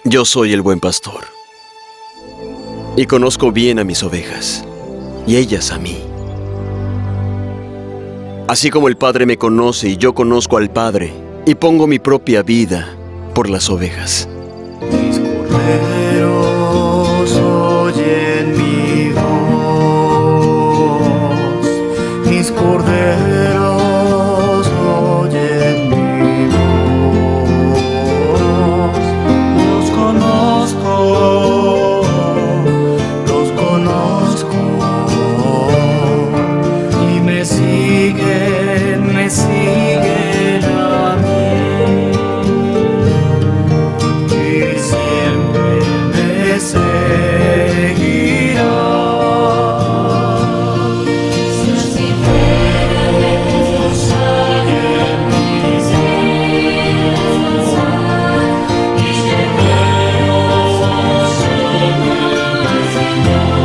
Yo soy el buen pastor, y conozco bien a mis ovejas, y ellas a mí. Así como el Padre me conoce y yo conozco al Padre, y pongo mi propia vida por las ovejas. Mis corderos oyen mi voz, mis corderos oyen mi voz. Los conozco y me siguen a mí. Y siempre me seguirá. Sus sinceros oyen mis vidas y llevarlos al Señor.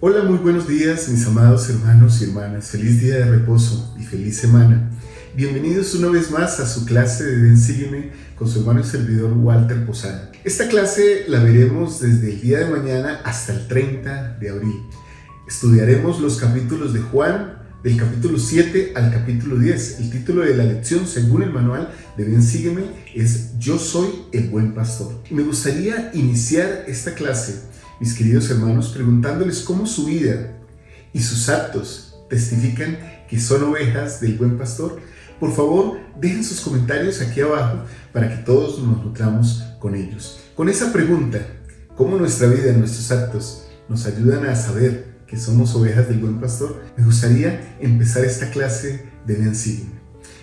Hola, muy buenos días mis amados hermanos y hermanas, feliz día de reposo y feliz semana. Bienvenidos una vez más a su clase de Ven Sígueme con su hermano y servidor Walter Posada. Esta clase la veremos desde el día de mañana hasta el 30 de abril. Estudiaremos los capítulos de Juan, del capítulo 7 al capítulo 10. El título de la lección, según el manual de Ven Sígueme, es Yo soy el buen pastor. Y me gustaría iniciar esta clase, mis queridos hermanos, preguntándoles cómo su vida y sus actos testifican que son ovejas del buen pastor. Por favor, dejen sus comentarios aquí abajo para que todos nos nutramos con ellos. Con esa pregunta, ¿cómo nuestra vida y nuestros actos nos ayudan a saber que somos ovejas del buen pastor? Me gustaría empezar esta clase de Ven Sígueme.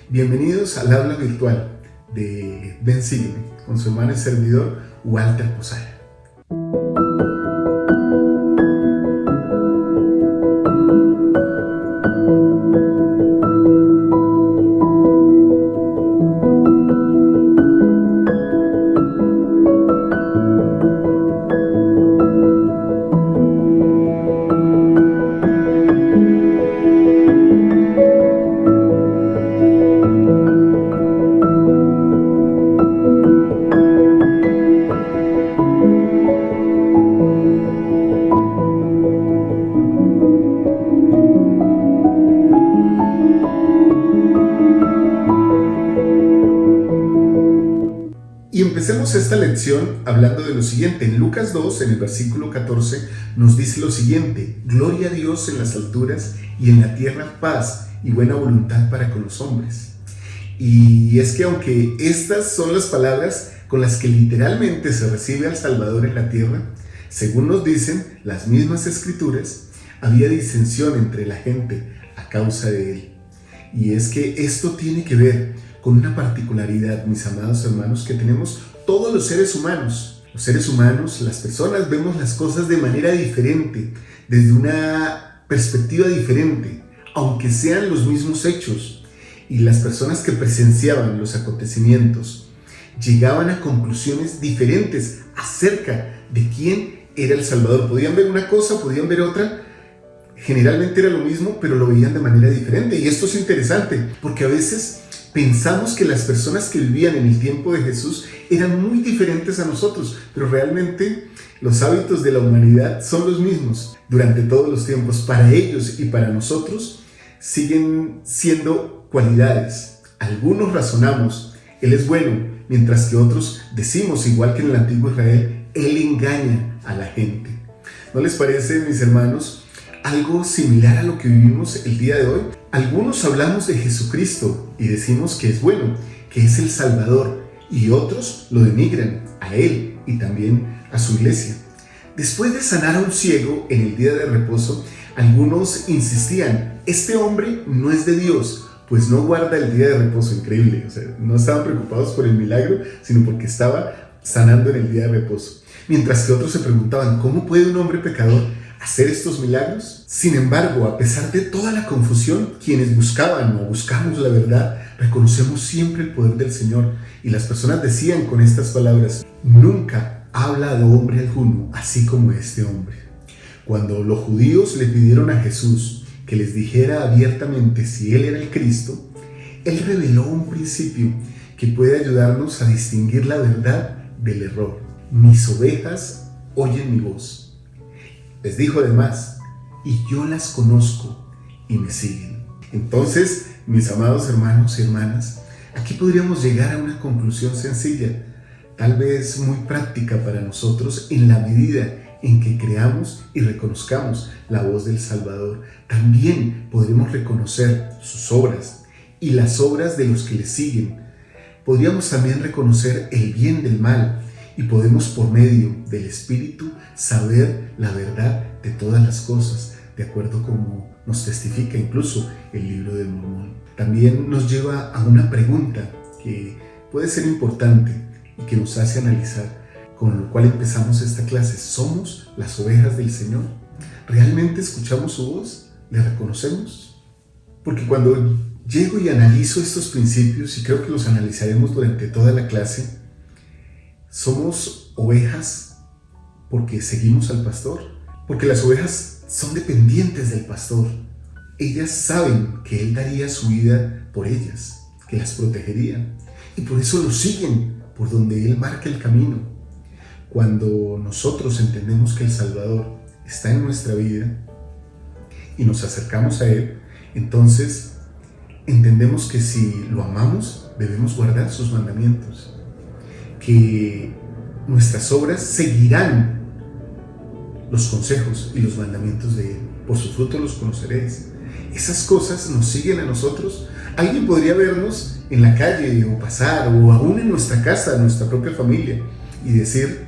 Bienvenidos al aula virtual de Ven Sígueme con su hermano y servidor Walter Posada. Empecemos esta lección hablando de lo siguiente. En Lucas 2, en el versículo 14, nos dice lo siguiente: Gloria a Dios en las alturas y en la tierra paz y buena voluntad para con los hombres. Y es que aunque estas son las palabras con las que literalmente se recibe al Salvador en la tierra, según nos dicen las mismas escrituras, había disensión entre la gente a causa de él. Y es que esto tiene que ver con una particularidad, mis amados hermanos, que tenemos todos los seres humanos. Los seres humanos, las personas, vemos las cosas de manera diferente, desde una perspectiva diferente, aunque sean los mismos hechos. Y las personas que presenciaban los acontecimientos llegaban a conclusiones diferentes acerca de quién era el Salvador. Podían ver una cosa, podían ver otra. Generalmente era lo mismo, pero lo veían de manera diferente. Y esto es interesante, porque a veces pensamos que las personas que vivían en el tiempo de Jesús eran muy diferentes a nosotros, pero realmente los hábitos de la humanidad son los mismos durante todos los tiempos. Para ellos y para nosotros siguen siendo cualidades, Algunos razonamos, Él es bueno, mientras que otros decimos, igual que en el antiguo Israel, Él engaña a la gente. ¿No les parece, mis hermanos, algo similar a lo que vivimos el día de hoy? Algunos hablamos de Jesucristo y decimos que es bueno, que es el Salvador, y otros lo denigran a Él y también a su iglesia. Después de sanar a un ciego en el día de reposo, algunos insistían, este hombre no es de Dios, pues no guarda el día de reposo. Increíble, o sea, no estaban preocupados por el milagro, sino porque estaba sanando en el día de reposo. Mientras que otros se preguntaban, ¿cómo puede un hombre pecador hacer estos milagros? Sin embargo, a pesar de toda la confusión, quienes buscaban o buscamos la verdad, reconocemos siempre el poder del Señor. Y las personas decían con estas palabras, nunca ha hablado hombre alguno así como este hombre. Cuando los judíos le pidieron a Jesús que les dijera abiertamente si Él era el Cristo, Él reveló un principio que puede ayudarnos a distinguir la verdad del error. Mis ovejas oyen mi voz. Les dijo además, y yo las conozco y me siguen. Entonces, mis amados hermanos y hermanas, aquí podríamos llegar a una conclusión sencilla, tal vez muy práctica para nosotros en la medida en que creamos y reconozcamos la voz del Salvador. También podremos reconocer sus obras y las obras de los que le siguen. Podríamos también reconocer el bien del mal y podemos por medio del Espíritu saber la verdad de todas las cosas, de acuerdo como nos testifica incluso el libro de Mormón. También nos lleva a una pregunta que puede ser importante y que nos hace analizar, con lo cual empezamos esta clase. ¿Somos las ovejas del Señor? ¿Realmente escuchamos su voz? ¿Le reconocemos? Porque cuando llego y analizo estos principios, y creo que los analizaremos durante toda la clase, somos ovejas porque seguimos al pastor, porque las ovejas son dependientes del pastor. Ellas saben que Él daría su vida por ellas, que las protegería, y por eso lo siguen por donde Él marca el camino. Cuando nosotros entendemos que el Salvador está en nuestra vida y nos acercamos a Él, entonces entendemos que si lo amamos, debemos guardar sus mandamientos, que nuestras obras seguirán los consejos y los mandamientos de Él. Por sus frutos los conoceréis. Esas cosas nos siguen a nosotros. Alguien podría vernos en la calle o pasar, o aún en nuestra casa, en nuestra propia familia, y decir,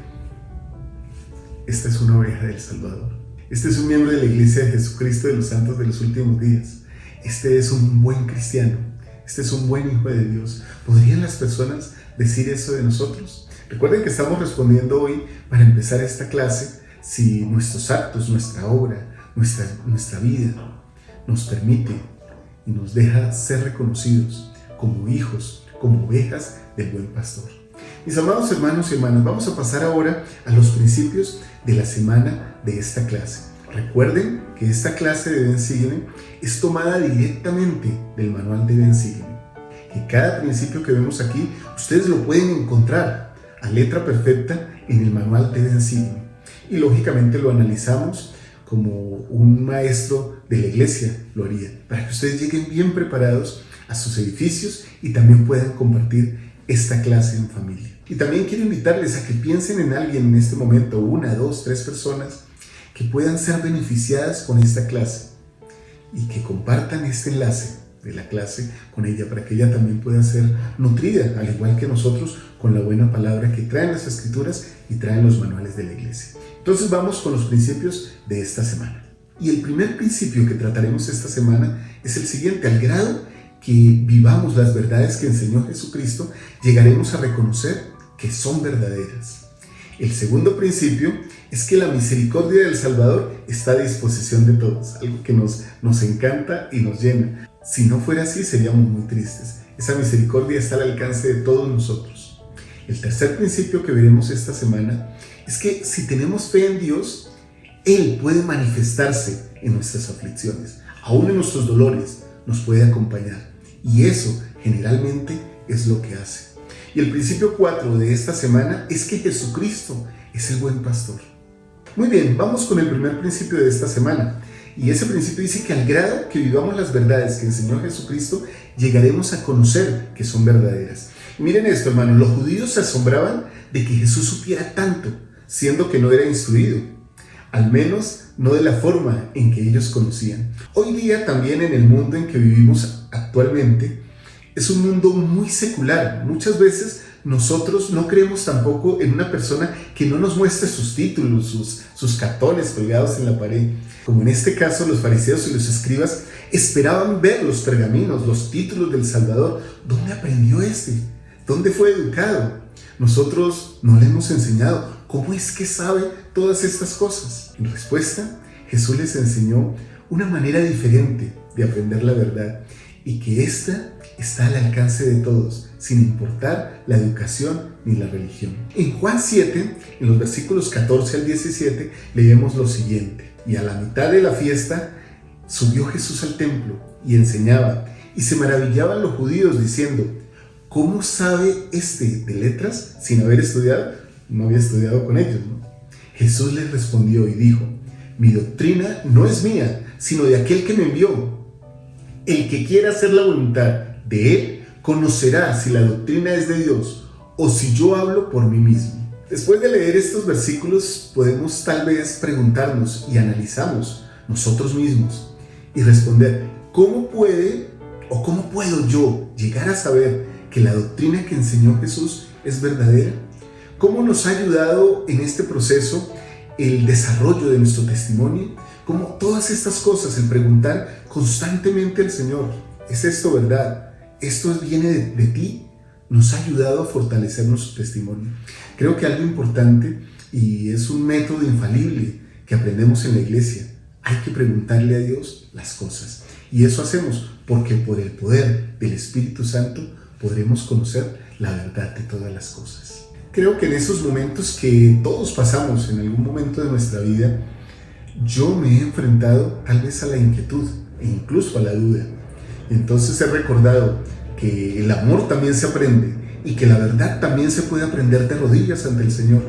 esta es una oveja del Salvador. Este es un miembro de la Iglesia de Jesucristo de los Santos de los Últimos Días. Este es un buen cristiano. Este es un buen hijo de Dios. ¿Podrían las personas decir eso de nosotros? Recuerden que estamos respondiendo hoy, para empezar esta clase, si nuestros actos, nuestra obra, nuestra vida nos permite y nos deja ser reconocidos como hijos, como ovejas del buen pastor. Mis amados hermanos y hermanas, vamos a pasar ahora a los principios de la semana de esta clase. Recuerden que esta clase de Ven Sígueme es tomada directamente del manual de Ven Sígueme. Que cada principio que vemos aquí, ustedes lo pueden encontrar a letra perfecta en el manual de Ven Sígueme. Y lógicamente lo analizamos como un maestro de la iglesia lo haría, para que ustedes lleguen bien preparados a sus edificios y también puedan compartir esta clase en familia. Y también quiero invitarles a que piensen en alguien en este momento, 1, 2, 3 personas que puedan ser beneficiadas con esta clase y que compartan este enlace de la clase con ella, para que ella también pueda ser nutrida, al igual que nosotros, con la buena palabra que traen las Escrituras y traen los manuales de la iglesia. Entonces vamos con los principios de esta semana. Y el primer principio que trataremos esta semana es el siguiente: al grado que vivamos las verdades que enseñó Jesucristo, llegaremos a reconocer que son verdaderas. El segundo principio es que la misericordia del Salvador está a disposición de todos, algo que nos encanta y nos llena. Si no fuera así, seríamos muy tristes. Esa misericordia está al alcance de todos nosotros. El tercer principio que veremos esta semana es que si tenemos fe en Dios, Él puede manifestarse en nuestras aflicciones, aún en nuestros dolores, nos puede acompañar. Y eso generalmente es lo que hace. Y el principio 4 de esta semana es que Jesucristo es el buen pastor. Muy bien, vamos con el primer principio de esta semana. Y ese principio dice que al grado que vivamos las verdades que enseñó Jesucristo, llegaremos a conocer que son verdaderas. Y miren esto, hermanos, los judíos se asombraban de que Jesús supiera tanto, siendo que no era instruido, al menos no de la forma en que ellos conocían. Hoy día también en el mundo en que vivimos actualmente, es un mundo muy secular. Muchas veces nosotros no creemos tampoco en una persona que no nos muestre sus títulos, sus cartones colgados en la pared. Como en este caso los fariseos y los escribas esperaban ver los pergaminos, los títulos del Salvador. ¿Dónde aprendió este? ¿Dónde fue educado? Nosotros no le hemos enseñado. ¿Cómo es que sabe todas estas cosas? En respuesta, Jesús les enseñó una manera diferente de aprender la verdad y que esta está al alcance de todos, sin importar la educación ni la religión. En Juan 7, en los versículos 14 al 17, leemos lo siguiente: y a la mitad de la fiesta subió Jesús al templo y enseñaba, y se maravillaban los judíos diciendo: ¿cómo sabe este de letras sin haber estudiado? No había estudiado con ellos, ¿no? Jesús les respondió y dijo: mi doctrina no es mía, sino de aquel que me envió. El que quiera hacer la voluntad de él conocerá si la doctrina es de Dios o si yo hablo por mí mismo. Después de leer estos versículos podemos tal vez preguntarnos y analizamos nosotros mismos y responder: ¿cómo puede o cómo puedo yo llegar a saber que la doctrina que enseñó Jesús es verdadera? ¿Cómo nos ha ayudado en este proceso el desarrollo de nuestro testimonio? Como todas estas cosas, el preguntar constantemente al Señor: ¿es esto verdad? ¿Esto viene de ti? Nos ha ayudado a fortalecer nuestro testimonio. Creo que algo importante, y es un método infalible que aprendemos en la iglesia: hay que preguntarle a Dios las cosas. Y eso hacemos porque por el poder del Espíritu Santo podremos conocer la verdad de todas las cosas. Creo que en esos momentos que todos pasamos en algún momento de nuestra vida, yo me he enfrentado tal vez a la inquietud e incluso a la duda. Entonces he recordado que el amor también se aprende y que la verdad también se puede aprender de rodillas ante el Señor.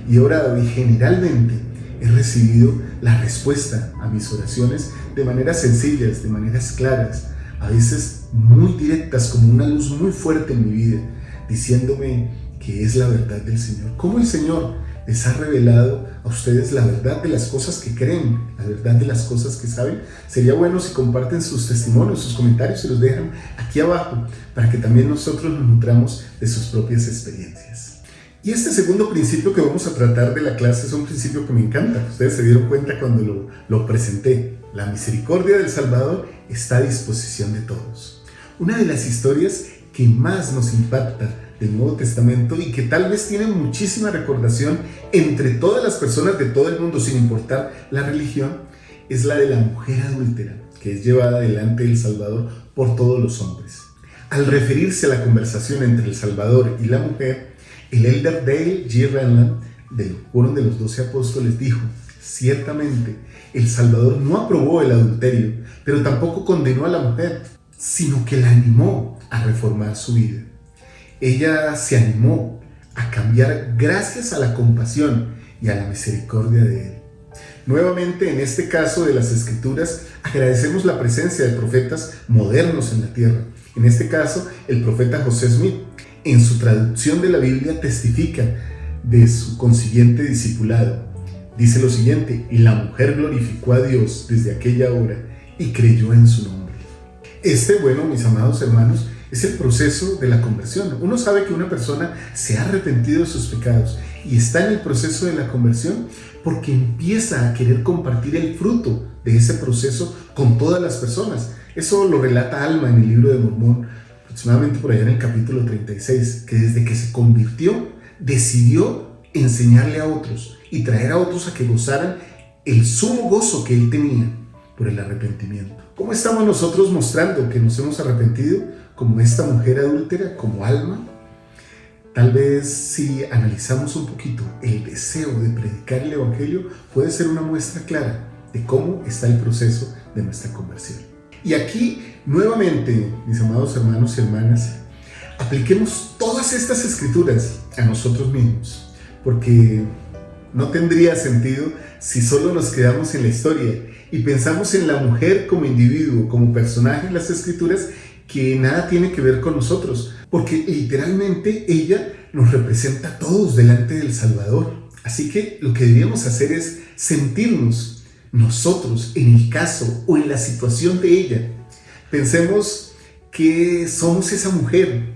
Y he orado y generalmente he recibido la respuesta a mis oraciones de maneras sencillas, de maneras claras, a veces muy directas, como una luz muy fuerte en mi vida, diciéndome que es la verdad del Señor. ¿Cómo el Señor les ha revelado a ustedes la verdad de las cosas que creen, la verdad de las cosas que saben? Sería bueno si comparten sus testimonios, sus comentarios y los dejan aquí abajo para que también nosotros nos nutramos de sus propias experiencias. Y este segundo principio que vamos a tratar de la clase es un principio que me encanta. Ustedes se dieron cuenta cuando lo presenté. La misericordia del Salvador está a disposición de todos. Una de las historias que más nos impacta del Nuevo Testamento y que tal vez tiene muchísima recordación entre todas las personas de todo el mundo, sin importar la religión, es la de la mujer adúltera, que es llevada delante del Salvador por todos los hombres. Al referirse a la conversación entre el Salvador y la mujer, el elder Dale G. Renland, uno de los 12 apóstoles, dijo: ciertamente, el Salvador no aprobó el adulterio, pero tampoco condenó a la mujer, sino que la animó a reformar su vida. Ella se animó a cambiar gracias a la compasión y a la misericordia de Él. Nuevamente, en este caso de las Escrituras, agradecemos la presencia de profetas modernos en la tierra. En este caso, el profeta José Smith, en su traducción de la Biblia, testifica de su consiguiente discipulado. Dice lo siguiente: y la mujer glorificó a Dios desde aquella hora y creyó en su nombre. Bueno, mis amados hermanos, es el proceso de la conversión. Uno sabe que una persona se ha arrepentido de sus pecados y está en el proceso de la conversión porque empieza a querer compartir el fruto de ese proceso con todas las personas. Eso lo relata Alma en el libro de Mormón, aproximadamente por allá en el capítulo 36, que desde que se convirtió decidió enseñarle a otros y traer a otros a que gozaran el sumo gozo que él tenía por el arrepentimiento. ¿Cómo estamos nosotros mostrando que nos hemos arrepentido? Como esta mujer adúltera, como Alma. Tal vez si analizamos un poquito el deseo de predicar el Evangelio, puede ser una muestra clara de cómo está el proceso de nuestra conversión. Y aquí, nuevamente, mis amados hermanos y hermanas, apliquemos todas estas escrituras a nosotros mismos, porque no tendría sentido si solo nos quedamos en la historia y pensamos en la mujer como individuo, como personaje en las escrituras que nada tiene que ver con nosotros, porque literalmente ella nos representa a todos delante del Salvador. Así que lo que deberíamos hacer es sentirnos nosotros en el caso o en la situación de ella. Pensemos que somos esa mujer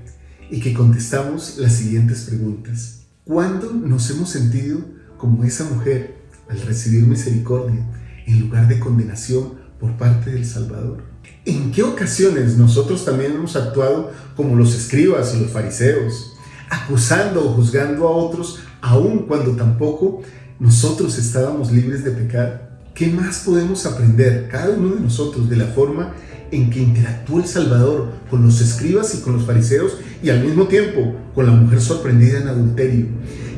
y que contestamos las siguientes preguntas. ¿Cuándo nos hemos sentido como esa mujer al recibir misericordia en lugar de condenación por parte del Salvador? ¿En qué ocasiones nosotros también hemos actuado como los escribas o los fariseos, acusando o juzgando a otros aun cuando tampoco nosotros estábamos libres de pecar? ¿Qué más podemos aprender cada uno de nosotros de la forma en que interactuó el Salvador con los escribas y con los fariseos y al mismo tiempo con la mujer sorprendida en adulterio?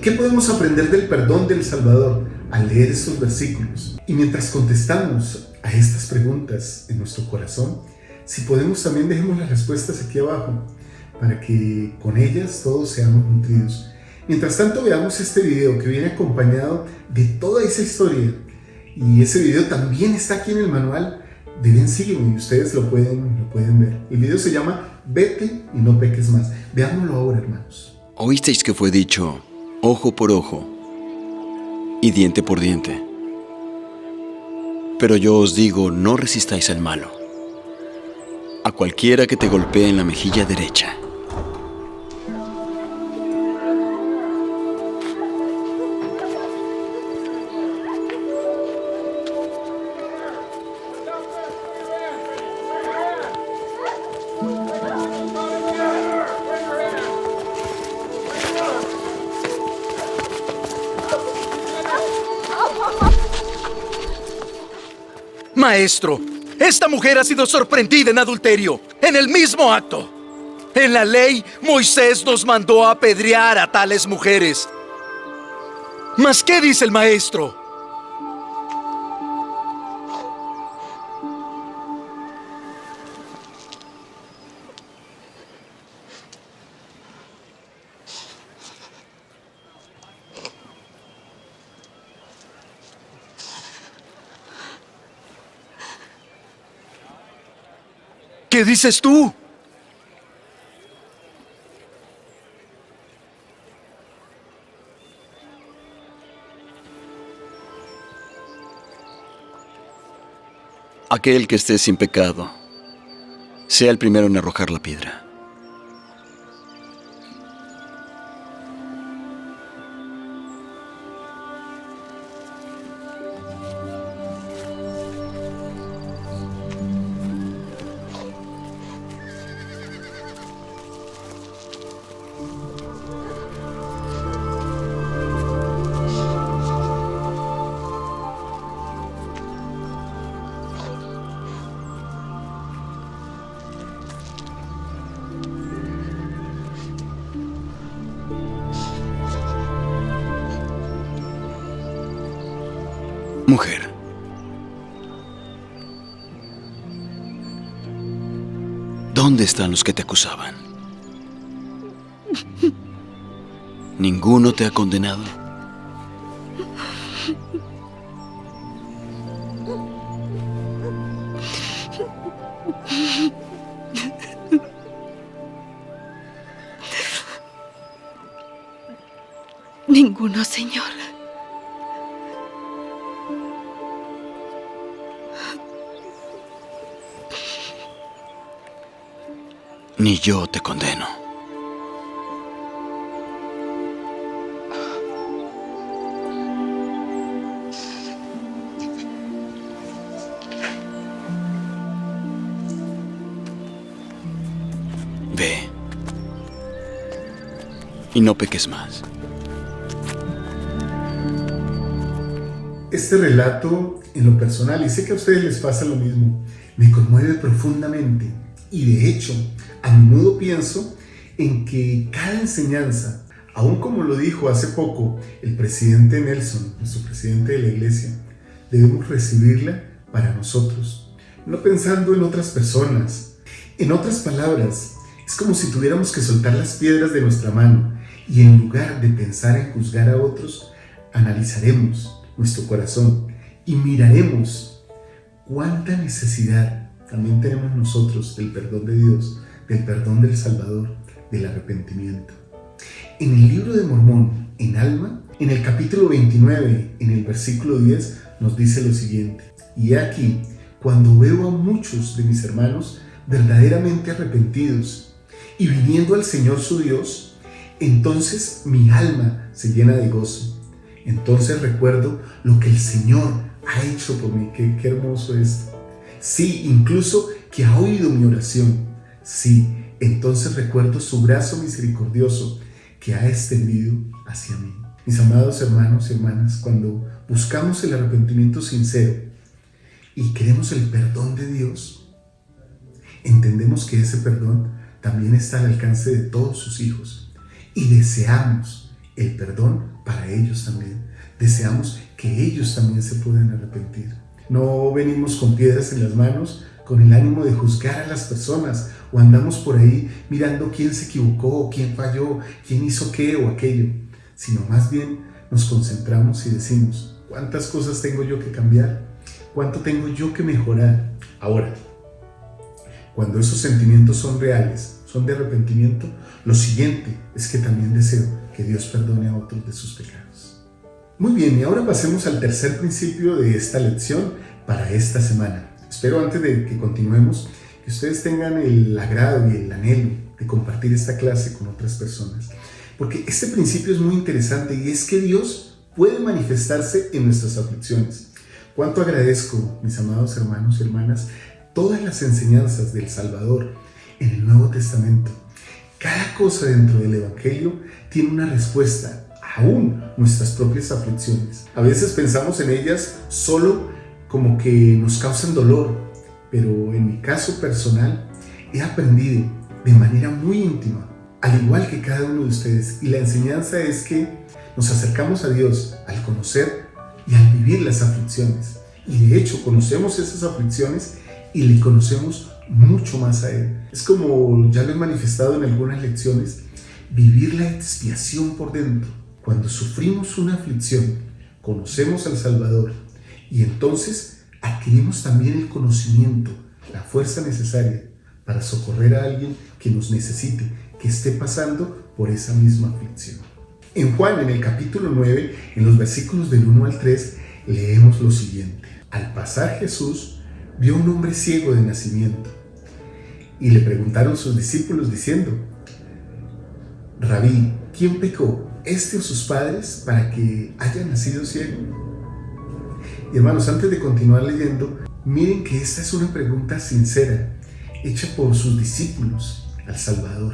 ¿Qué podemos aprender del perdón del Salvador al leer estos versículos? Y mientras contestamos a estas preguntas en nuestro corazón, si podemos también dejemos las respuestas aquí abajo para que con ellas todos seamos nutridos. Mientras tanto, veamos este video que viene acompañado de toda esa historia, y ese video también está aquí en el manual. Deben seguirme y ustedes lo pueden ver. El video se llama Vete y no peques más. Veámoslo ahora, hermanos. Oísteis que fue dicho, ojo por ojo y diente por diente. Pero yo os digo, no resistáis al malo. A cualquiera que te golpee en la mejilla derecha, Maestro, esta mujer ha sido sorprendida en adulterio, en el mismo acto. En la ley, Moisés nos mandó a apedrear a tales mujeres. ¿Mas qué dice el maestro? ¿Qué dices tú? aquel que esté sin pecado, sea el primero en arrojar la piedra. Mujer, ¿dónde están los que te acusaban? ¿Ninguno te ha condenado? Ninguno, Señor. Ni yo te condeno. Ve y no peques más. Este relato, en lo personal, y sé que a ustedes les pasa lo mismo, me conmueve profundamente. Y de hecho, a menudo pienso en que cada enseñanza, aun como lo dijo hace poco el presidente Nelson, nuestro presidente de la iglesia, debemos recibirla para nosotros, no pensando en otras personas. En otras palabras, es como si tuviéramos que soltar las piedras de nuestra mano y en lugar de pensar en juzgar a otros, analizaremos nuestro corazón y miraremos ¿Cuánta necesidad también tenemos nosotros del perdón de Dios, del perdón del Salvador, del arrepentimiento? En el libro de Mormón, en Alma, en el capítulo 29, en el versículo 10, nos dice lo siguiente: y he aquí, cuando veo a muchos de mis hermanos verdaderamente arrepentidos y viniendo al Señor su Dios, entonces mi alma se llena de gozo. Entonces recuerdo lo que el Señor ha hecho por mí. Qué hermoso es. Sí, incluso que ha oído mi oración. Sí, entonces recuerdo su brazo misericordioso que ha extendido hacia mí. Mis amados hermanos y hermanas, cuando buscamos el arrepentimiento sincero y queremos el perdón de Dios, entendemos que ese perdón también está al alcance de todos sus hijos y deseamos el perdón para ellos también. Deseamos que ellos también se puedan arrepentir. No venimos con piedras en las manos con el ánimo de juzgar a las personas, o andamos por ahí mirando quién se equivocó, quién falló, quién hizo qué o aquello, sino más bien nos concentramos y decimos: ¿cuántas cosas tengo yo que cambiar? ¿Cuánto tengo yo que mejorar? Ahora, cuando esos sentimientos son reales, son de arrepentimiento, lo siguiente es que también deseo que Dios perdone a otros de sus pecados. Muy bien, y ahora pasemos al tercer principio de esta lección para esta semana. Espero, antes de que continuemos, que ustedes tengan el agrado y el anhelo de compartir esta clase con otras personas, porque este principio es muy interesante, y es que Dios puede manifestarse en nuestras aflicciones. Cuánto agradezco, mis amados hermanos y hermanas, todas las enseñanzas del Salvador en el Nuevo Testamento. Cada cosa dentro del Evangelio tiene una respuesta, aún nuestras propias aflicciones. A veces pensamos en ellas solo como que nos causan dolor, pero en mi caso personal he aprendido de manera muy íntima, al igual que cada uno de ustedes, y la enseñanza es que nos acercamos a Dios al conocer y al vivir las aflicciones, y de hecho conocemos esas aflicciones y le conocemos mucho más a Él. Es como ya lo he manifestado en algunas lecciones, vivir la expiación por dentro. Cuando sufrimos una aflicción, conocemos al Salvador, y entonces adquirimos también el conocimiento, la fuerza necesaria para socorrer a alguien que nos necesite, que esté pasando por esa misma aflicción. En Juan, en el capítulo 9, en los versículos del 1 al 3, leemos lo siguiente: al pasar Jesús vio a un hombre ciego de nacimiento, y le preguntaron sus discípulos diciendo: Rabí, ¿quién pecó, este o sus padres, para que haya nacido ciego? Y hermanos, antes de continuar leyendo, miren que esta es una pregunta sincera, hecha por sus discípulos al Salvador.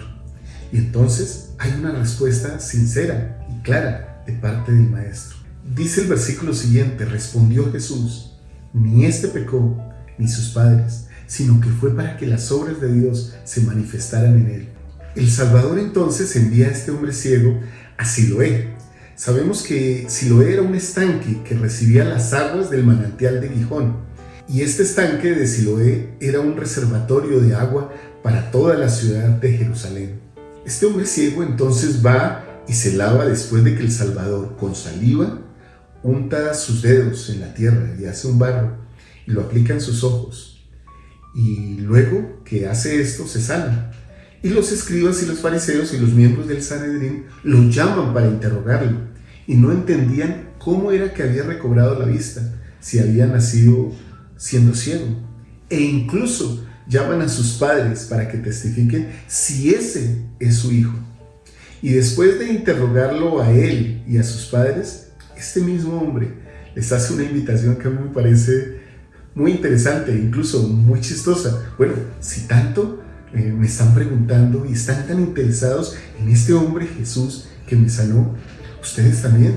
Y entonces hay una respuesta sincera y clara de parte del Maestro. Dice el versículo siguiente: respondió Jesús: ni este pecó, ni sus padres, sino que fue para que las obras de Dios se manifestaran en él. El Salvador entonces envía a este hombre ciego a Siloé. Sabemos que Siloé era un estanque que recibía las aguas del manantial de Gihón, y este estanque de Siloé era un reservatorio de agua para toda la ciudad de Jerusalén. Este hombre ciego entonces va y se lava después de que el Salvador, con saliva, unta sus dedos en la tierra y hace un barro y lo aplica en sus ojos, y luego que hace esto se sana. Y los escribas y los fariseos y los miembros del Sanedrín lo llaman para interrogarlo, y no entendían cómo era que había recobrado la vista, si había nacido siendo ciego. E incluso llaman a sus padres para que testifiquen si ese es su hijo. Y después de interrogarlo a él y a sus padres, este mismo hombre les hace una invitación que a mí me parece muy interesante, incluso muy chistosa. Bueno, si tanto me están preguntando y están tan interesados en este hombre Jesús que me sanó, ustedes también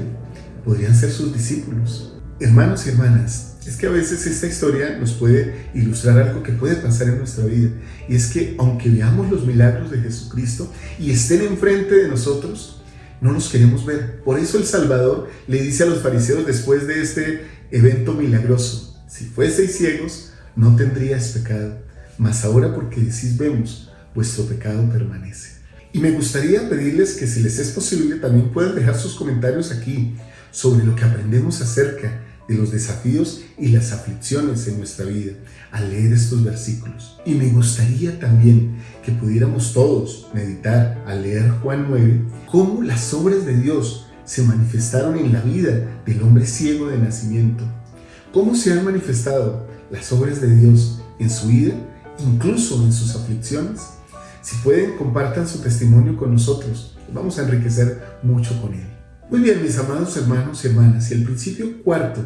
podrían ser sus discípulos. Hermanos y hermanas, es que a veces esta historia nos puede ilustrar algo que puede pasar en nuestra vida, y es que aunque veamos los milagros de Jesucristo y estén enfrente de nosotros, no los queremos ver. Por eso el Salvador le dice a los fariseos después de este evento milagroso: si fueseis ciegos, no tendríais pecado, mas ahora porque decís vemos, vuestro pecado permanece. Y me gustaría pedirles que, si les es posible, también puedan dejar sus comentarios aquí sobre lo que aprendemos acerca de los desafíos y las aflicciones en nuestra vida al leer estos versículos. Y me gustaría también que pudiéramos todos meditar al leer Juan 9, cómo las obras de Dios se manifestaron en la vida del hombre ciego de nacimiento. Cómo se han manifestado las obras de Dios en su vida, incluso en sus aflicciones. Si pueden, compartan su testimonio con nosotros. Vamos a enriquecer mucho con él. Muy bien, mis amados hermanos y hermanas, y el principio cuarto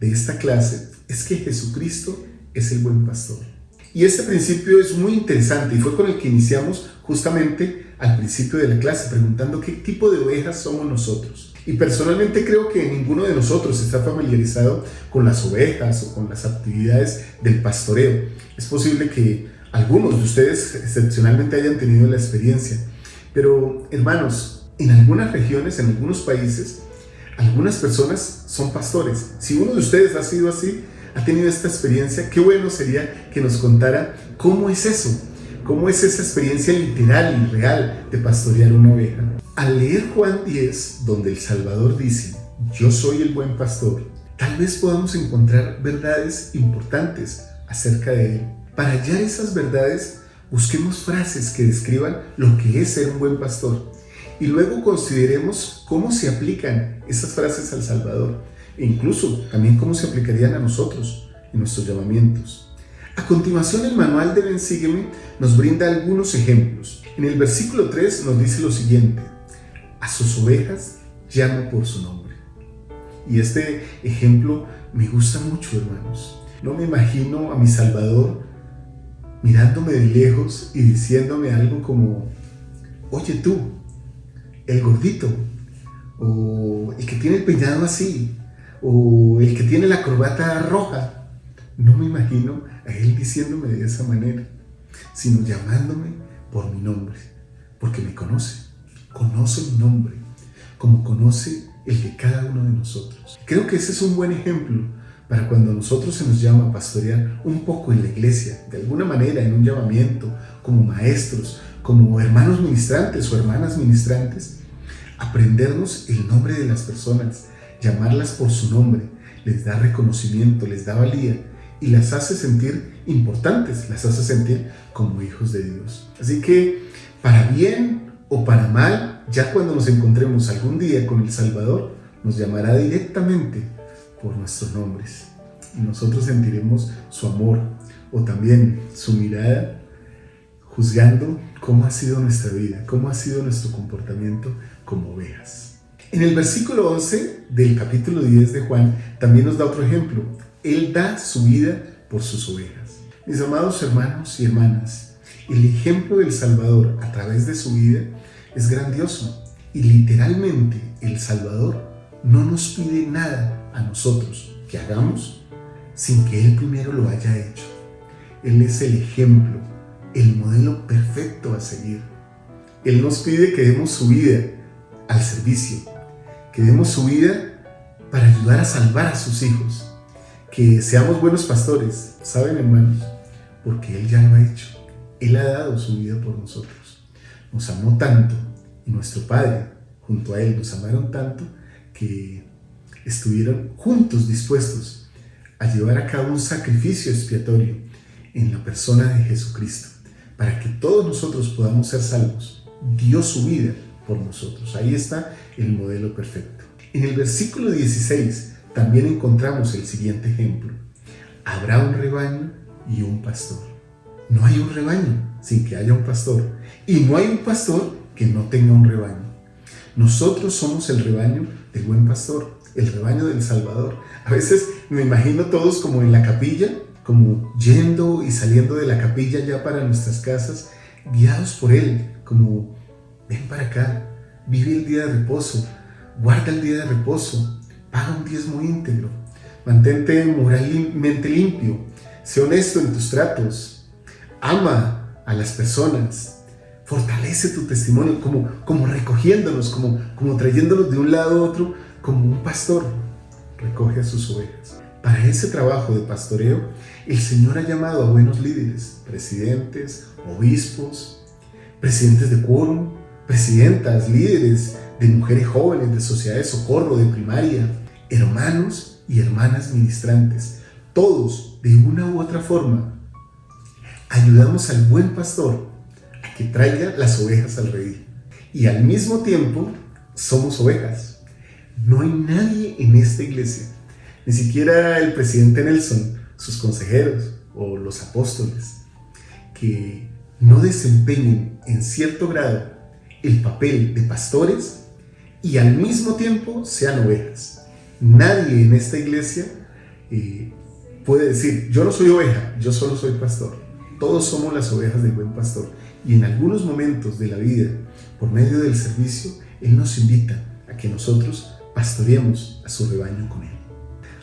de esta clase es que Jesucristo es el buen pastor. Y este principio es muy interesante y fue con el que iniciamos justamente al principio de la clase, preguntando qué tipo de ovejas somos nosotros. Y personalmente creo que ninguno de nosotros está familiarizado con las ovejas o con las actividades del pastoreo. Es posible que algunos de ustedes excepcionalmente hayan tenido la experiencia, pero hermanos, en algunas regiones, en algunos países, algunas personas son pastores. Si uno de ustedes ha sido así, ha tenido esta experiencia, qué bueno sería que nos contara cómo es eso, cómo es esa experiencia literal y real de pastorear una oveja. Al leer Juan 10, donde el Salvador dice, yo soy el buen pastor, tal vez podamos encontrar verdades importantes acerca de él. Para hallar esas verdades, busquemos frases que describan lo que es ser un buen pastor. Y luego consideremos cómo se aplican esas frases al Salvador e incluso también cómo se aplicarían a nosotros en nuestros llamamientos. A continuación, el manual de Ven Sígueme nos brinda algunos ejemplos. En el versículo 3 nos dice lo siguiente: a sus ovejas llama por su nombre. Y este ejemplo me gusta mucho, hermanos. No me imagino a mi Salvador mirándome de lejos y diciéndome algo como, oye tú, el gordito, o el que tiene el peinado así, o el que tiene la corbata roja. No me imagino a él diciéndome de esa manera, sino llamándome por mi nombre, porque me conoce mi nombre, como conoce el de cada uno de nosotros. Creo que ese es un buen ejemplo para cuando a nosotros se nos llama a pastorear un poco en la iglesia, de alguna manera en un llamamiento, como maestros, como hermanos ministrantes o hermanas ministrantes, aprendernos el nombre de las personas, llamarlas por su nombre, les da reconocimiento, les da valía y las hace sentir importantes, las hace sentir como hijos de Dios. Así que, para bien o para mal, ya cuando nos encontremos algún día con el Salvador, nos llamará directamente por nuestros nombres y nosotros sentiremos su amor o también su mirada juzgando cómo ha sido nuestra vida, cómo ha sido nuestro comportamiento como ovejas. En el versículo 11 del capítulo 10 de Juan también nos da otro ejemplo. Él da su vida por sus ovejas. Mis amados hermanos y hermanas, el ejemplo del Salvador a través de su vida es grandioso y literalmente el Salvador no nos pide nada a nosotros que hagamos sin que Él primero lo haya hecho. Él es el ejemplo, el modelo perfecto a seguir. Él nos pide que demos su vida al servicio, que demos su vida para ayudar a salvar a sus hijos, que seamos buenos pastores. ¿Saben, hermanos? Porque Él ya lo ha hecho. Él ha dado su vida por nosotros. Nos amó tanto y nuestro Padre junto a Él nos amaron tanto que estuvieron juntos dispuestos a llevar a cabo un sacrificio expiatorio en la persona de Jesucristo para que todos nosotros podamos ser salvos. Dio su vida por nosotros. Ahí está el modelo perfecto. En el versículo 16 también encontramos el siguiente ejemplo: habrá un rebaño y un pastor. No hay un rebaño sin que haya un pastor, y no hay un pastor que no tenga un rebaño. Nosotros somos el rebaño del buen pastor, el rebaño del Salvador. A veces me imagino todos como en la capilla, como yendo y saliendo de la capilla ya para nuestras casas, guiados por Él, como ven para acá, vive el día de reposo, guarda el día de reposo, paga un diezmo íntegro, mantente moralmente limpio, sé honesto en tus tratos, ama a las personas, fortalece tu testimonio, como recogiéndolos, como trayéndolos de un lado a otro, como un pastor recoge a sus ovejas. Para ese trabajo de pastoreo, el Señor ha llamado a buenos líderes, presidentes, obispos, presidentes de quórum, presidentas, líderes de mujeres jóvenes, de sociedad de socorro, de primaria, hermanos y hermanas ministrantes, todos de una u otra forma ayudamos al buen pastor a que traiga las ovejas al redil. Y al mismo tiempo somos ovejas. No hay nadie en esta iglesia, ni siquiera el presidente Nelson, sus consejeros o los apóstoles, que no desempeñen en cierto grado el papel de pastores y al mismo tiempo sean ovejas. Nadie en esta iglesia puede decir, yo no soy oveja, yo solo soy pastor. Todos somos las ovejas del buen pastor. Y en algunos momentos de la vida, por medio del servicio, Él nos invita a que nosotros pastoreemos a su rebaño con Él.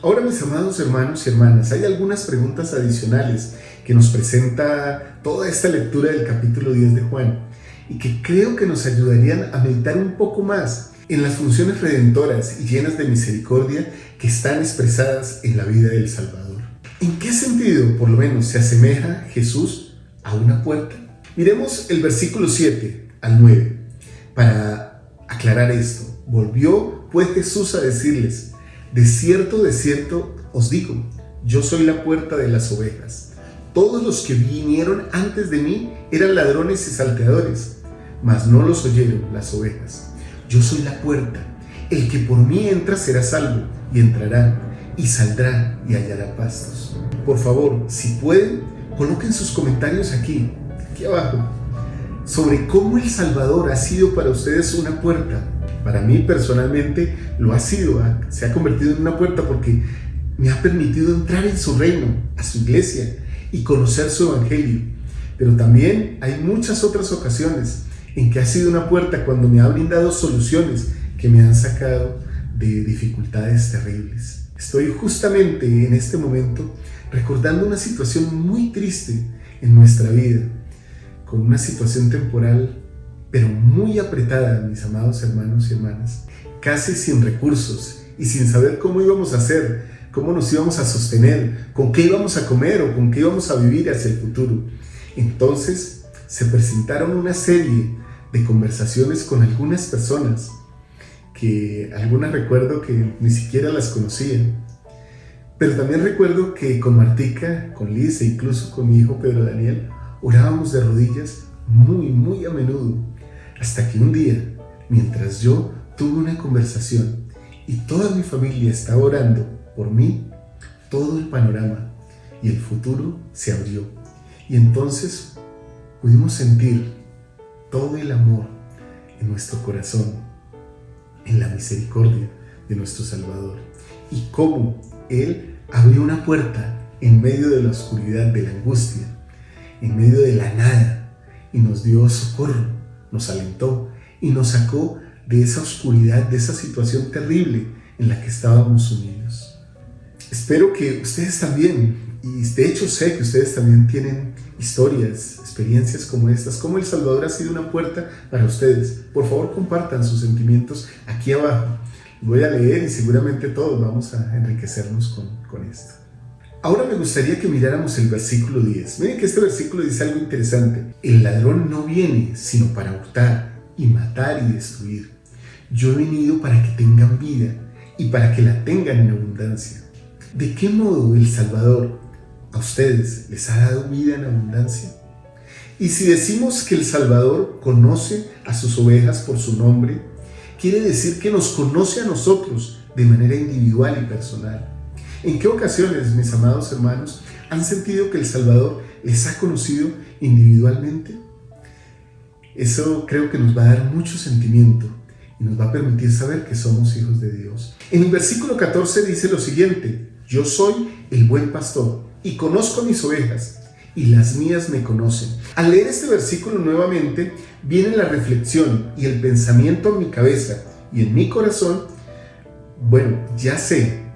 Ahora, mis amados hermanos y hermanas, hay algunas preguntas adicionales que nos presenta toda esta lectura del capítulo 10 de Juan y que creo que nos ayudarían a meditar un poco más en las funciones redentoras y llenas de misericordia que están expresadas en la vida del Salvador. ¿En qué sentido, por lo menos, se asemeja Jesús a una puerta? Miremos el versículo 7 al 9 para aclarar esto. Volvió pues Jesús a decirles, de cierto os digo, yo soy la puerta de las ovejas. Todos los que vinieron antes de mí eran ladrones y salteadores, mas no los oyeron las ovejas. Yo soy la puerta, el que por mí entra será salvo, y entrará, y saldrá, y hallará pastos. Por favor, si pueden, coloquen sus comentarios aquí abajo, sobre cómo el Salvador ha sido para ustedes una puerta. Para mí personalmente lo ha sido, se ha convertido en una puerta porque me ha permitido entrar en su reino, a su iglesia y conocer su evangelio. Pero también hay muchas otras ocasiones en que ha sido una puerta cuando me ha brindado soluciones que me han sacado de dificultades terribles. Estoy justamente en este momento recordando una situación muy triste en nuestra vida, con una situación temporal pero muy apretada, mis amados hermanos y hermanas, casi sin recursos y sin saber cómo íbamos a hacer, cómo nos íbamos a sostener, con qué íbamos a comer o con qué íbamos a vivir hacia el futuro. Entonces se presentaron una serie de conversaciones con algunas personas, que algunas recuerdo que ni siquiera las conocía, pero también recuerdo que con Martica, con Liz e incluso con mi hijo Pedro Daniel, orábamos de rodillas muy a menudo, hasta que un día, mientras yo tuve una conversación y toda mi familia estaba orando por mí, todo el panorama y el futuro se abrió. Y entonces pudimos sentir todo el amor en nuestro corazón, en la misericordia de nuestro Salvador, y cómo Él abrió una puerta en medio de la oscuridad, de la angustia, en medio de la nada, y nos dio socorro, nos alentó y nos sacó de esa oscuridad, de esa situación terrible en la que estábamos sumidos. Espero que ustedes también, y de hecho sé que ustedes también tienen historias, experiencias como estas, como el Salvador ha sido una puerta para ustedes. Por favor, compartan sus sentimientos aquí abajo. Voy a leer y seguramente todos vamos a enriquecernos con esto. Ahora me gustaría que miráramos el versículo 10. Miren que este versículo dice algo interesante. El ladrón no viene sino para hurtar y matar y destruir. Yo he venido para que tengan vida y para que la tengan en abundancia. ¿De qué modo el Salvador a ustedes les ha dado vida en abundancia? Y si decimos que el Salvador conoce a sus ovejas por su nombre, quiere decir que nos conoce a nosotros de manera individual y personal. ¿En qué ocasiones, mis amados hermanos, han sentido que el Salvador les ha conocido individualmente? Eso creo que nos va a dar mucho sentimiento y nos va a permitir saber que somos hijos de Dios. En el versículo 14 dice lo siguiente: yo soy el buen pastor y conozco a mis ovejas y las mías me conocen. Al leer este versículo nuevamente, viene la reflexión y el pensamiento en mi cabeza y en mi corazón. Bueno, ya sé,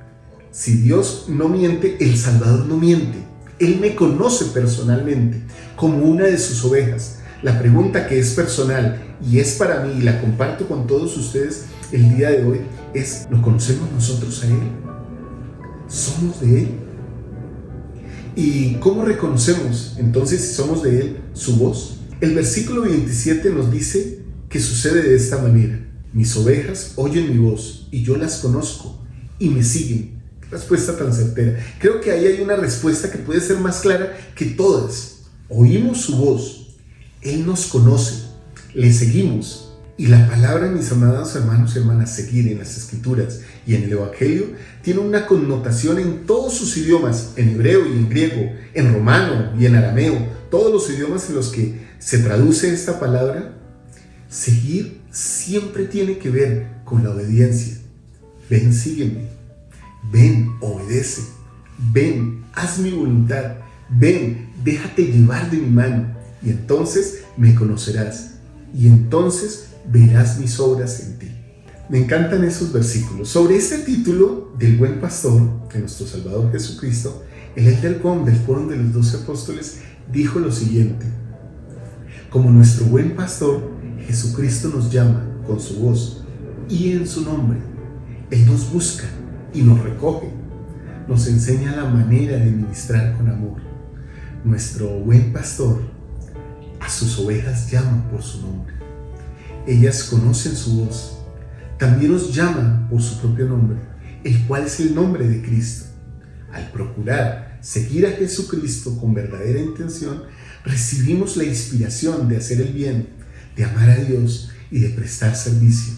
si Dios no miente, el Salvador no miente. Él me conoce personalmente como una de sus ovejas. La pregunta que es personal y es para mí y la comparto con todos ustedes el día de hoy es: ¿lo conocemos nosotros a Él? ¿Somos de Él? ¿Y cómo reconocemos entonces si somos de Él su voz? El versículo 27 nos dice que sucede de esta manera: mis ovejas oyen mi voz y yo las conozco y me siguen. Qué respuesta tan certera. Creo que ahí hay una respuesta que puede ser más clara que todas. Oímos su voz, Él nos conoce, le seguimos. Y la palabra, mis amados hermanos y hermanas, seguir en las Escrituras y en el Evangelio, tiene una connotación en todos sus idiomas, en hebreo y en griego, en romano y en arameo, todos los idiomas en los que se traduce esta palabra. Seguir siempre tiene que ver con la obediencia. Ven, sígueme. Ven, obedece. Ven, haz mi voluntad. Ven, déjate llevar de mi mano. Y entonces me conocerás. Y entonces verás mis obras en ti. Me encantan esos versículos. Sobre este título del buen pastor, de nuestro Salvador Jesucristo, el Elder del Foro de los 12 Apóstoles dijo lo siguiente: como nuestro buen pastor, Jesucristo nos llama con su voz y en su nombre. Él nos busca y nos recoge. Nos enseña la manera de ministrar con amor. Nuestro buen pastor a sus ovejas llama por su nombre. Ellas conocen su voz. También nos llama por su propio nombre, el cual es el nombre de Cristo. Al procurar seguir a Jesucristo con verdadera intención, recibimos la inspiración de hacer el bien, de amar a Dios y de prestar servicio.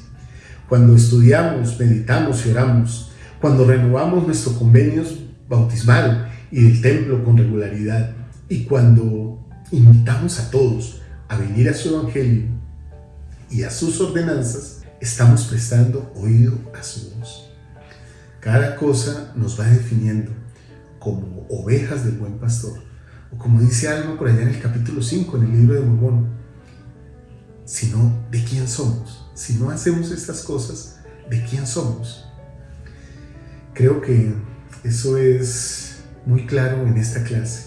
Cuando estudiamos, meditamos y oramos, cuando renovamos nuestro convenio bautismal y del templo con regularidad, y cuando invitamos a todos a venir a su evangelio y a sus ordenanzas, estamos prestando oído a su voz. Cada cosa nos va definiendo como ovejas del buen pastor, o como dice Alma por allá en el capítulo 5 en el libro de Mormón, sino de quién somos. Si no hacemos estas cosas, ¿de quién somos? Creo que eso es muy claro en esta clase.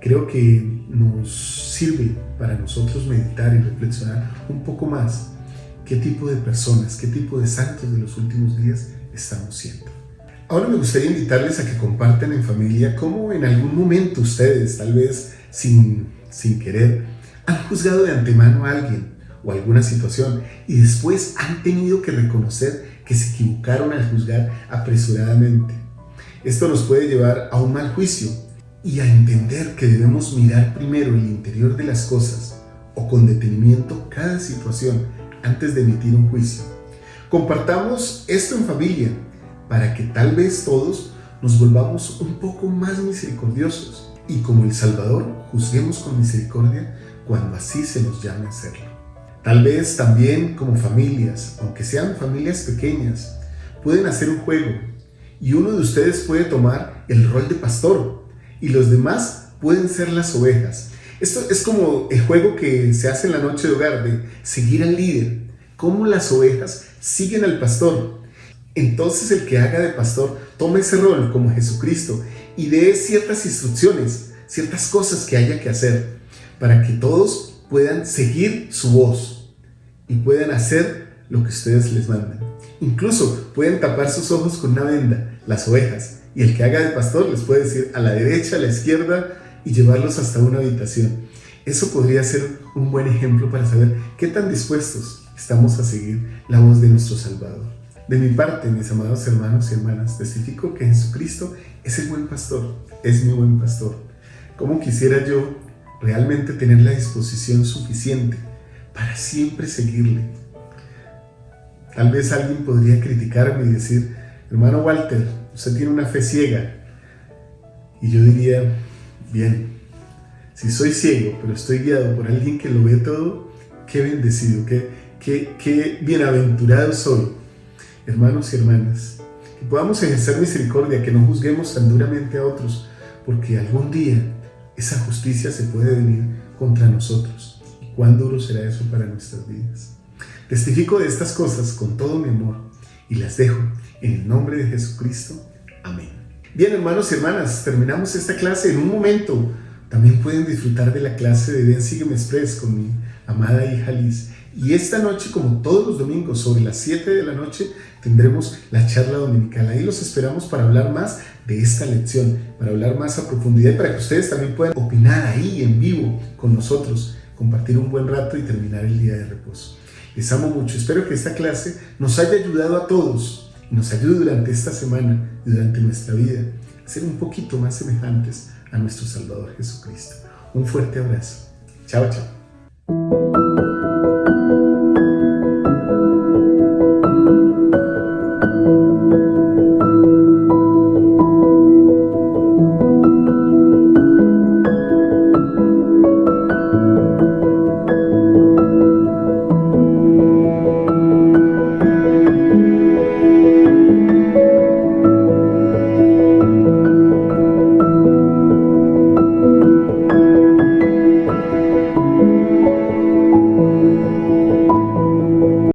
Creo que nos sirve para nosotros meditar y reflexionar un poco más qué tipo de personas, qué tipo de santos de los últimos días estamos siendo. Ahora me gustaría invitarles a que compartan en familia cómo en algún momento ustedes, tal vez sin querer, han juzgado de antemano a alguien o alguna situación y después han tenido que reconocer que se equivocaron al juzgar apresuradamente. Esto nos puede llevar a un mal juicio y a entender que debemos mirar primero el interior de las cosas o con detenimiento cada situación antes de emitir un juicio. Compartamos esto en familia para que tal vez todos nos volvamos un poco más misericordiosos y como el Salvador juzguemos con misericordia cuando así se nos llame a hacerlo. Tal vez también como familias, aunque sean familias pequeñas, pueden hacer un juego y uno de ustedes puede tomar el rol de pastor y los demás pueden ser las ovejas. Esto es como el juego que se hace en la noche de hogar de seguir al líder, cómo las ovejas siguen al pastor. Entonces el que haga de pastor tome ese rol como Jesucristo y dé ciertas instrucciones, ciertas cosas que haya que hacer para que todos puedan seguir su voz y puedan hacer lo que ustedes les mandan. Incluso pueden tapar sus ojos con una venda, las ovejas, y el que haga de pastor les puede decir a la derecha, a la izquierda y llevarlos hasta una habitación. Eso podría ser un buen ejemplo para saber qué tan dispuestos estamos a seguir la voz de nuestro Salvador. De mi parte, mis amados hermanos y hermanas, testifico que Jesucristo es el buen pastor, es mi buen pastor. ¿Cómo quisiera yo realmente tener la disposición suficiente para siempre seguirle? Tal vez alguien podría criticarme y decir: hermano Walter, usted tiene una fe ciega. Y yo diría: bien, si soy ciego, pero estoy guiado por alguien que lo ve todo, qué bendecido, qué bienaventurado soy. Hermanos y hermanas, que podamos ejercer misericordia, que no juzguemos tan duramente a otros, porque algún día esa justicia se puede venir contra nosotros. ¿Y cuán duro será eso para nuestras vidas? Testifico de estas cosas con todo mi amor y las dejo en el nombre de Jesucristo. Amén. Bien, hermanos y hermanas, terminamos esta clase. En un momento también pueden disfrutar de la clase de Ven, Sígueme Express con mi amada hija Liz. Y esta noche, como todos los domingos, sobre las 7 de la noche, tendremos la charla dominical. Ahí los esperamos para hablar más de esta lección, para hablar más a profundidad y para que ustedes también puedan opinar ahí en vivo con nosotros, compartir un buen rato y terminar el día de reposo. Les amo mucho. Espero que esta clase nos haya ayudado a todos y nos ayude durante esta semana y durante nuestra vida a ser un poquito más semejantes a nuestro Salvador Jesucristo. Un fuerte abrazo. Chao, chao.